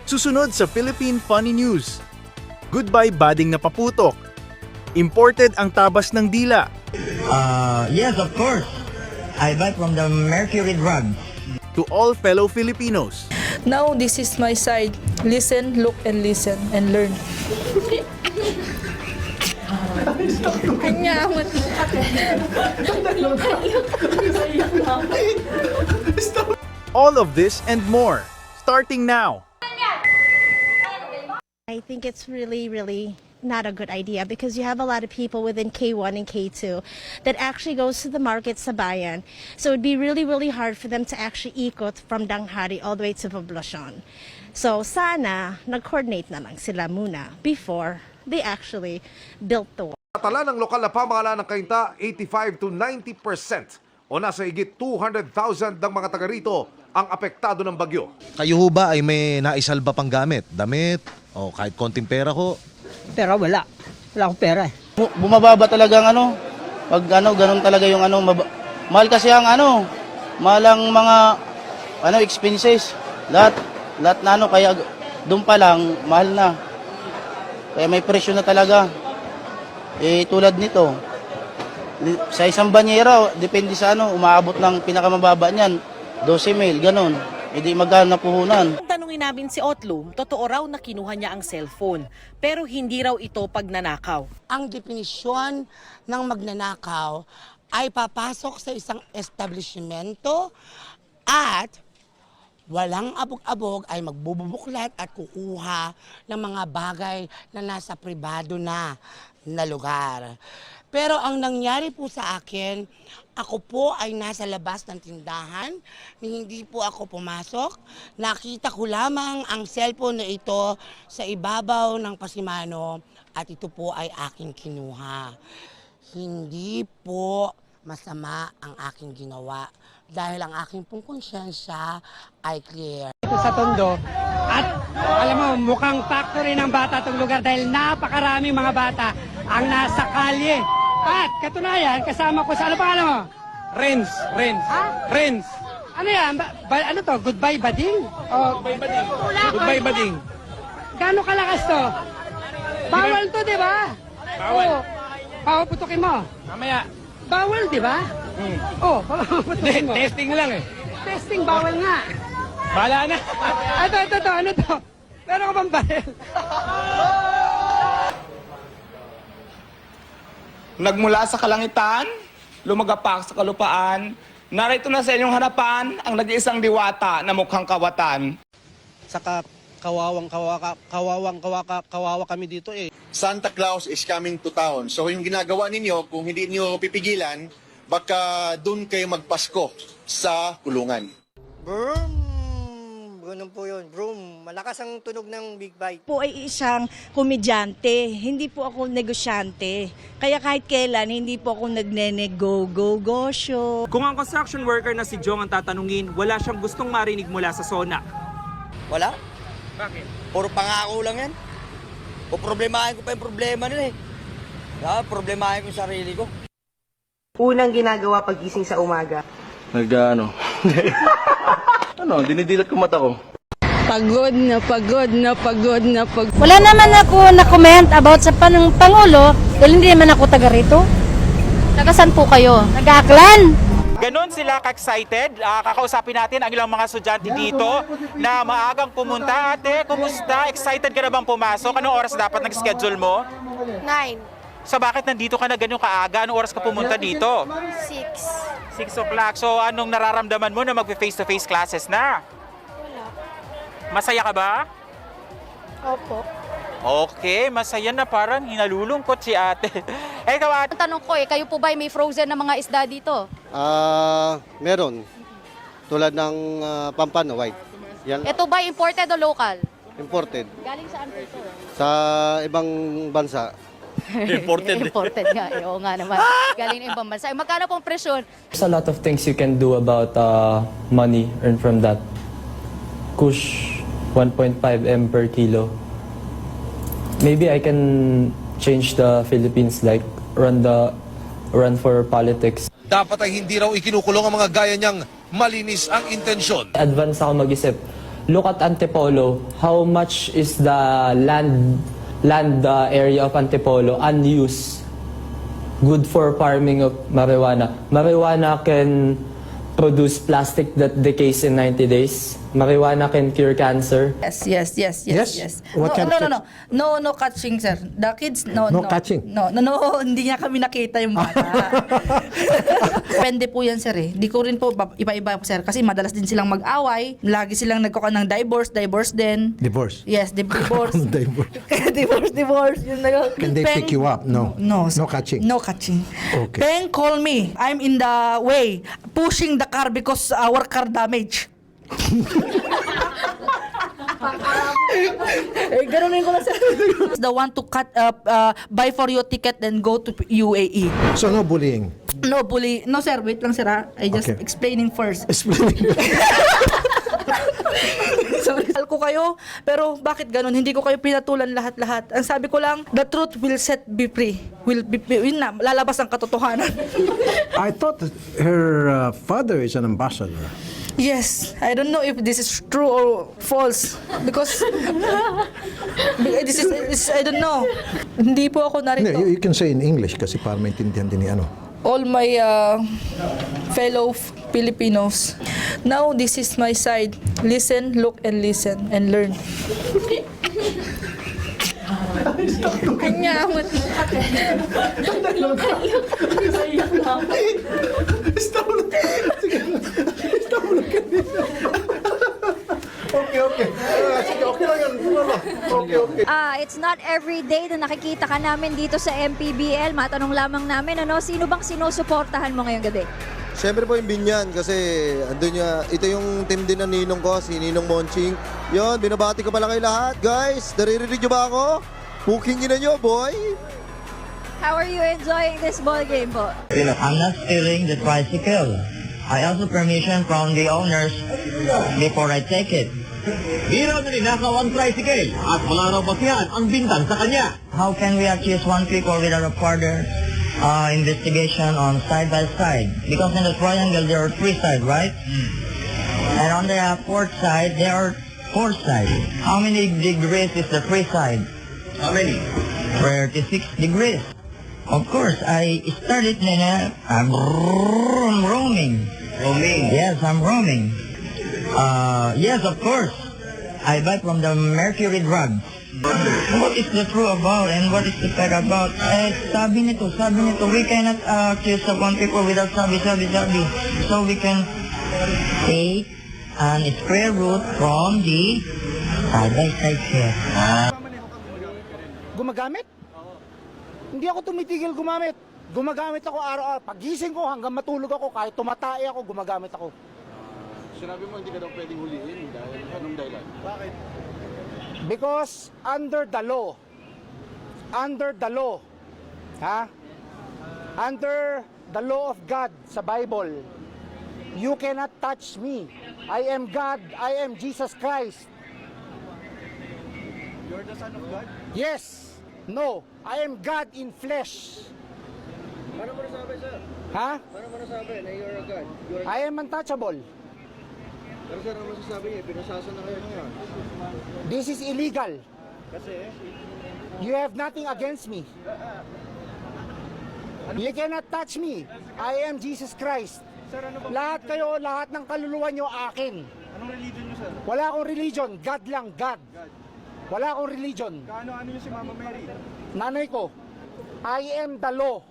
Susunod sa Philippine Funny News. Goodbye bading na paputok. Imported ang tabas ng dila. Yes, of course. I buy from the Mercury Drug. To all fellow Filipinos. Now this is my side. Listen, look, and listen, and learn. All of this and more, starting now. I think it's really not a good idea because you have a lot of people within K1 and K2 that actually goes to the market sa bayan. So it'd be really hard for them to actually ikot from Danghari all the way to Poblacion. So sana nag-coordinate na lang sila muna before they actually built the wall. Tala ng lokal na pamahalaan ng Cainta, 85 to 90% o nasa higit 200,000 ng mga taga rito ang apektado ng bagyo. Kayo ho ba ay may naisalba pang gamit? Damit? O kahit konting pera ko? Pera wala. Wala akong pera eh. Bumababa talaga ang pag ganun talaga yung mahal kasi ang mahal ang mga expenses. Lahat na kaya doon pa lang mahal na. Kaya may presyo na talaga. Tulad nito. Sa isang banyera, depende sa umaabot ng pinakamababa niyan, 12,000, ganun. Hindi magkano na puhunan. Tanungin namin si Otlum, totoo raw na kinuha niya ang cellphone, pero hindi raw ito pagnanakaw. Ang definisyon ng magnanakaw ay papasok sa isang establishmento at walang abog-abog ay magbubuklat at kukuha ng mga bagay na nasa pribado na lugar. Pero ang nangyari po sa akin, ako po ay nasa labas ng tindahan, hindi po ako pumasok. Nakita ko lamang ang cellphone na ito sa ibabaw ng pasimano at ito po ay aking kinuha. Hindi po masama ang aking ginawa dahil ang aking pong konsyensya ay clear. Ito sa Tondo at alam mo mukhang factory ng bata itong lugar dahil napakaraming mga bata ang nasa kalye. At katunayan, kasama ko sa ano pangalan mo? Renz. Ha? Renz. Ano yan? Ano to? Goodbye bading? O, Goodbye bading. Gano'ng kalakas to? Bawal to, di ba? Bawal. Oo. Bawal putukin mo. Mamaya. Bawal, di ba? Oo, bawal putukin mo. Testing lang eh. Testing, bawal nga. Bahala na. Ito, ano to? Meron ka bang baril? Nagmula sa kalangitan, lumagapak sa kalupaan, narito na sa inyong harapan ang nag-iisang diwata na mukhang kawatan. Saka kawawa kami dito eh. Santa Claus is coming to town. So yung ginagawa ninyo, kung hindi niyo pipigilan, baka doon kayo magpasko sa kulungan. Boom! Ganun po yun. Boom! Malakas ang tunog ng big bike. Po ay isang komedyante, hindi po ako negosyante. Kaya kahit kailan, hindi po ako nagne-go-go-go-show. Kung ang construction worker na si Jong ang tatanungin, wala siyang gustong marinig mula sa SONA. Wala? Bakit? Puro pangako lang yan. O problemahin ko pa yung problema nila eh. Problemahin ko yung sarili ko. Unang ginagawa pagising sa umaga. Dinidilat ko mata ko. Pagod na. Wala naman ako na-comment about sa Pangulo dahil hindi naman ako taga rito. Taga saan po kayo? Taga-Aklan? Ganon sila ka-excited. Kakausapin natin ang ilang mga estudyante dito na maagang pumunta. Ate, kumusta? Excited ka na bang pumasok? Anong oras dapat nag-schedule mo? 9. So bakit nandito ka na ganyan kaaga? Anong oras ka pumunta dito? 6. 6 o'clock. So anong nararamdaman mo na mag-face-to-face classes na? Wala. Masaya ka ba? Opo. Okay, masaya na, parang hinalulungkot si ate. Ikaw ate. Ang tanong ko kayo po ba may frozen na mga isda dito? Meron. Tulad ng Pampano White. Yan, Ito ba imported o local? imported. Galing saan po ito? Sa ibang bansa. Imported. Imported nga. Oo nga naman. Galing ng ibang bansa. Magkano pong presyon? There's a lot of things you can do about money earned from that. Kush 1.5 M per kilo. Maybe I can change the Philippines, like run for politics. Dapat ay hindi raw ikinukulong ang mga gaya niyang malinis ang intensyon. Advance ako mag-isip look at Antipolo. How much is the land area of Antipolo unused? Good for farming of marijuana. Marijuana can produce plastic that decays in 90 days. Marijuana can cure cancer. Yes. What kind of No catching, sir. The kids, No catching? No, hindi niya kami nakita yung bata. Depende po yan, sir eh. Di ko rin po iba-iba, sir. Kasi madalas din silang mag-away. Lagi silang nagkuka ng divorce din. Divorce? Yes, divorce. Divorce. divorce. Yun na yun. Can they pick you up? No. No catching? No catching. Okay. Then call me. I'm in the way, pushing the car because our car damage. Ganunin ko lang sir. The one to buy for your ticket and go to UAE. So no bullying? No bully. No sir, wait lang sir ha. I just Okay. explaining first. Explaining. Sorry. Ko kayo, pero bakit ganun? Hindi ko kayo pinatulan lahat-lahat. Ang sabi ko lang, the truth will set be free. Yun na, lalabas ang katotohanan. I thought that her father is an ambassador. Yes, I don't know if this is true or false because this is I don't know. Hindi po ako narito. No, you can say in English kasi para maintindihan din ni ano. All my fellow Filipinos, now this is my side. Listen, look, and listen and learn. Kanya mo. Okay. Sige, okay lang yan. Okay. It's not every day na nakikita ka namin dito sa MPBL. Matanong lamang namin, sino bang sinusuportahan mo ngayong gabi? Siyempre po yung Binyan kasi andun niya, ito yung team din ng ninong ko, si Ninong Monching. Yon, binabati ko pala kayo lahat. Guys, naririnig niyo ba ako? Booking nyo na nyo, boy! How are you enjoying this ball game po? I'm not stealing the tricycle. I ask permission from the owners before I take it. Di raw na ninakaw ang tricycle at wala raw basihan ang bintang sa kanya. How can we accuse one people without a further investigation on side by side? Because in the triangle there are three sides, right? And on the fourth side there are four sides. How many degrees is the three side? How many? 36 degrees. Of course, I started I'm roaming. Roaming? Yes, I'm roaming. Yes, of course. I buy from the mercury drug. What is the truth about and what is the fact about? Sabi nito, we cannot accuse one people without sabi. So we can take an square root from the side-by-side here. Gumagamit? Hindi ako tumitigil gumamit. Gumagamit ako araw-araw. Pagising ko hanggang matulog ako, kahit tumatay ako, gumagamit ako. Sinabi mo hindi ka daw pwedeng huliin dahil anong dahilan? Bakit? Because under the law, under the law of God sa Bible, you cannot touch me. I am God, I am Jesus Christ. You're the son of God? Yes. No, I am God in flesh. Paano mo nasabi, sir? Ha? Paano mo nasabi na you're a God? I am untouchable. Pero sir, ano masasabi niya? Pinasasa na kayo ngayon. This is illegal. Kasi? You have nothing against me. You cannot touch me. I am Jesus Christ. Sir, ano ba? Lahat kayo, lahat ng kaluluwa nyo akin. Anong religion niyo, sir? Wala akong religion. God lang, God. Wala akong religion. Kaano-ano niyo si Mama Mary? Nanay ko, I am the law.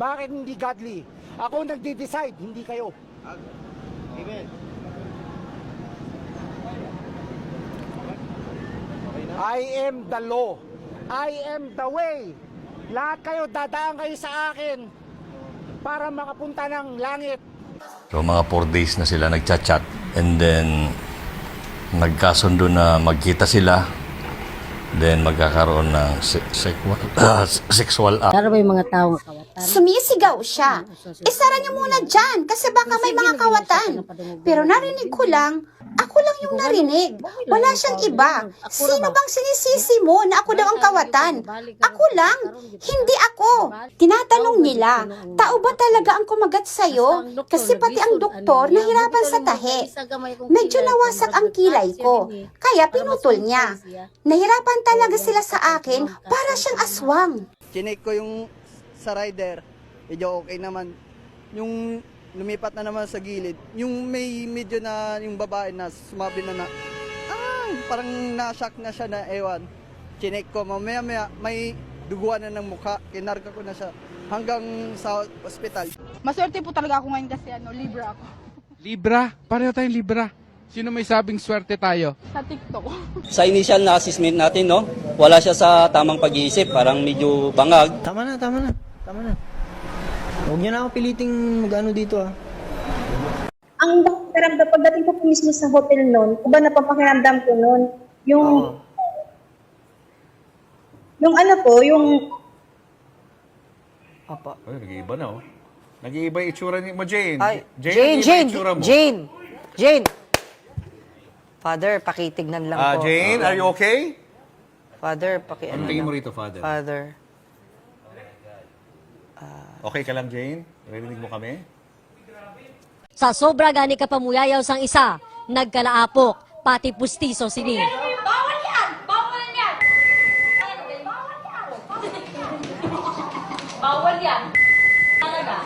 Bakit hindi godly? Ako nagde-decide, hindi kayo. Amen. I am the law. I am the way. Lahat kayo, dadaan kayo sa akin para makapunta ng langit. So mga 4 days na sila nagchat-chat and then nagkasundo na magkita sila, then magkakaroon ng sexual act. Para may mga tao kawatan. Sumisigaw siya. Isara niyo muna dyan kasi baka may mga kawatan. Pero narinig ko lang, Ako lang yung narinig. Wala siyang iba. Sino bang sinisisi mo na ako daw ang kawatan? Ako lang. Hindi ako. Tinatanong nila, tao ba talaga ang kumagat sa'yo? Kasi pati ang doktor nahirapan sa tahe. Medyo nawasak ang kilay ko. Kaya pinutol niya. Nahirapan talaga sila sa akin para siyang aswang. Chinek ko yung sa rider. Medyo okay naman. Yung lumipat na naman sa gilid. Yung may medyo na yung babae na sumabi na parang na-shock na siya na ewan. Chinek ko, mamaya may duguan na ng mukha. Kinarga ko na siya hanggang sa ospital. Maswerte po talaga ako ngayon kasi Libra ako. Libra? Pareho tayong Libra. Sino may sabing swerte tayo? Sa TikTok. Sa initial na assessment natin, no, wala siya sa tamang pag-iisip, parang medyo bangag. Tama na. Huwag niyo na ako piliting mag-ano dito Ang pakiramdam, pagdating ko mismo sa hotel noon, kung ba napapakiramdam ko noon, yung ano po, yung... Apa. Ay, nag-iiba na, oh. Nag-iiba yung itsura mo, Jane. Ay, Jane! Father, pakitignan lang po. Jane, are you okay? Father, Ano tingin mo rito, Father? Father. Okay ka lang, Jane? Narinig mo kami? Sa sobra gani ka pamuyayaw sang isa, nagkalaapok, pati pustiso sini. Bawal yan! Bawal yan! Bawal yan! Talaga.